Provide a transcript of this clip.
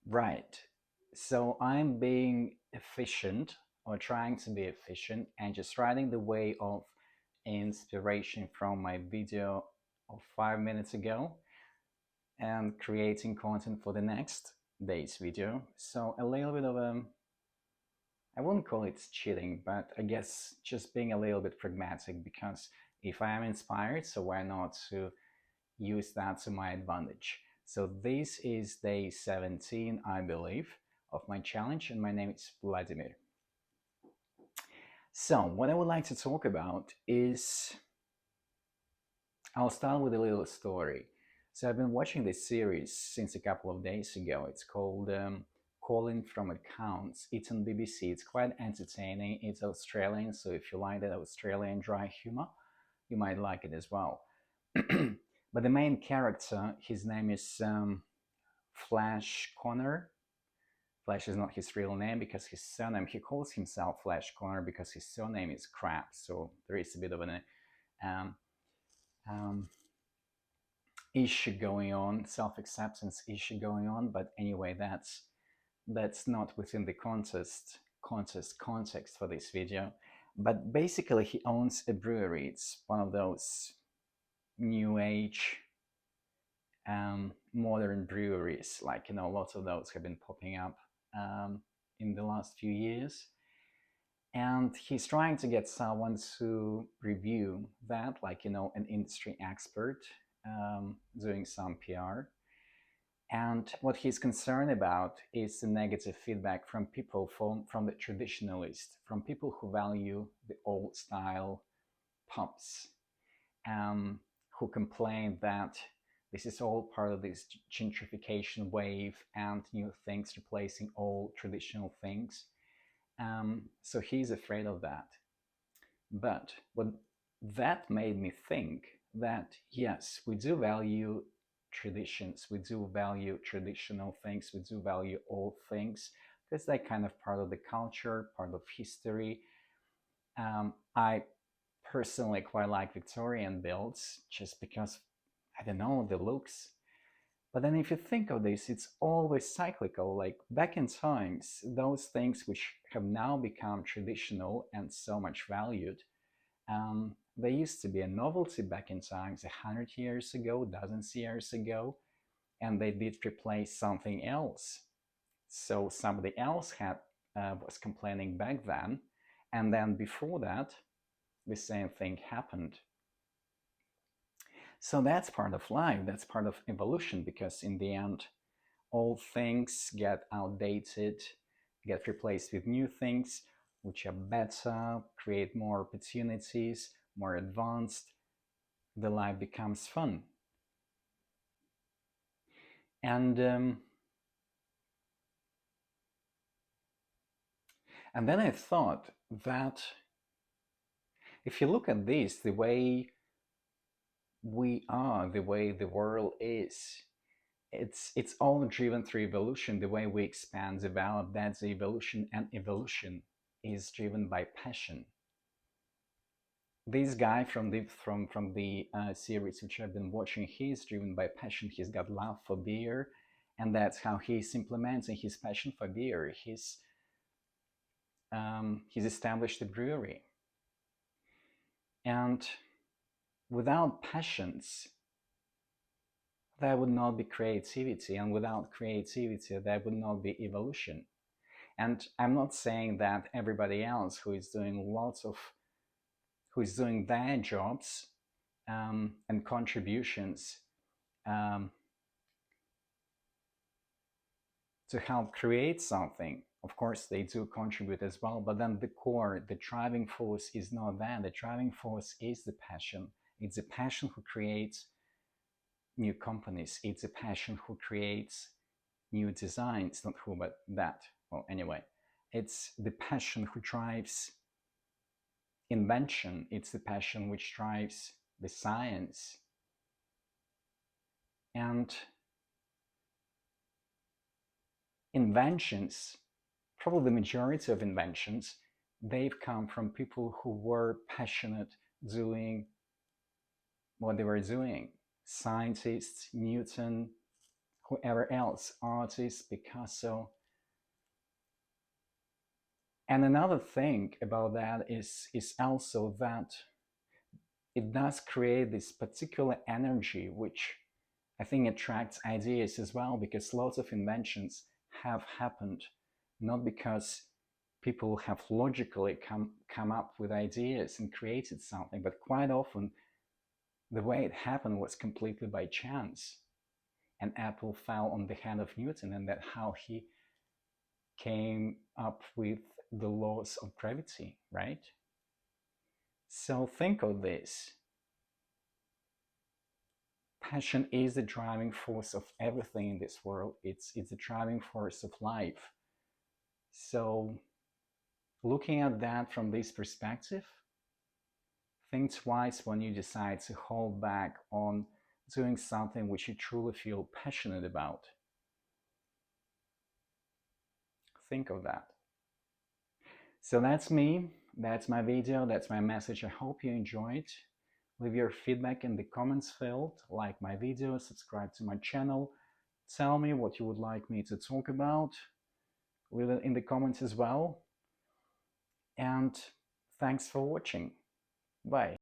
Right. So I'm being efficient or trying to be efficient and just riding the way of inspiration from my video of 5 minutes ago and creating content for the next day's video. So a little bit of I wouldn't call it cheating, but I guess just being a little bit pragmatic because if I am inspired, so why not to use that to my advantage? So this is day 17, I believe, of my challenge, and my name is Vladimir. So what I would like to talk about is I'll start with a little story. So I've been watching this series since a couple of days ago. It's called Calling from Accounts. It's on BBC. It's quite entertaining. It's Australian, so if you like that Australian dry humor, you might like it as well. But the main character, his name is Flash Connor. Flash is not his real name because his surname, he calls himself Flash Connor because his surname is Crap. So there is a bit of an um, um, issue going on, self-acceptance issue going on. But anyway, that's not within the context for this video. But basically, he owns a brewery. It's one of those new age modern breweries. Like lots of those have been popping up in the last few years. And he's trying to get someone to review that, like an industry expert doing some PR. And what he's concerned about is the negative feedback from people from the traditionalists, from people who value the old style pubs, who complain that this is all part of this gentrification wave and new things replacing old traditional things. So he's afraid of that. But what that made me think that yes, we do value traditions, we do value traditional things, we do value old things because they're kind of part of the culture, part of history. I personally quite like Victorian builds just because I don't know the looks. But then if you think of this, it's always cyclical. Like back in times, those things which have now become traditional and so much valued, they used to be a novelty back in times 100 years ago, dozens of years ago, and they did replace something else. So somebody else had was complaining back then, and then before that, the same thing happened. So that's part of life, that's part of evolution, because in the end, old things get outdated, get replaced with new things, which are better, create more opportunities, more advanced. The life becomes fun. And and then I thought that if you look at this, the way we are, the way the world is, it's all driven through evolution. The way we expand, develop, that's the evolution, and evolution is driven by passion. This guy from the series which I've been watching, he's driven by passion. He's got love for beer, and that's how he's implementing his passion for beer. He's established a brewery, and without passions, there would not be creativity, and without creativity, there would not be evolution. And I'm not saying that everybody else who is doing their jobs and contributions um, to help create something. Of course, they do contribute as well, but then the core, the driving force is not that. The driving force is the passion. It's the passion who creates new companies. It's a passion who creates new designs, not who, but that. Well, anyway, it's the passion who drives invention. It's the passion which drives the science. And inventions, probably the majority of inventions, they've come from people who were passionate doing what they were doing. Scientists, Newton, whoever else, artist, Picasso. And another thing about that is also that it does create this particular energy which I think attracts ideas as well, because lots of inventions have happened not because people have logically come up with ideas and created something, but quite often the way it happened was completely by chance. An apple fell on the hand of Newton, and that's how he came up with the laws of gravity, right? So think of this. Passion is the driving force of everything in this world. It's the driving force of life. So looking at that from this perspective, think twice when you decide to hold back on doing something which you truly feel passionate about. Think of that. So that's me. That's my video. That's my message. I hope you enjoyed. Leave your feedback in the comments field. Like my video, subscribe to my channel. Tell me what you would like me to talk about. Leave it in the comments as well. And thanks for watching. Bye.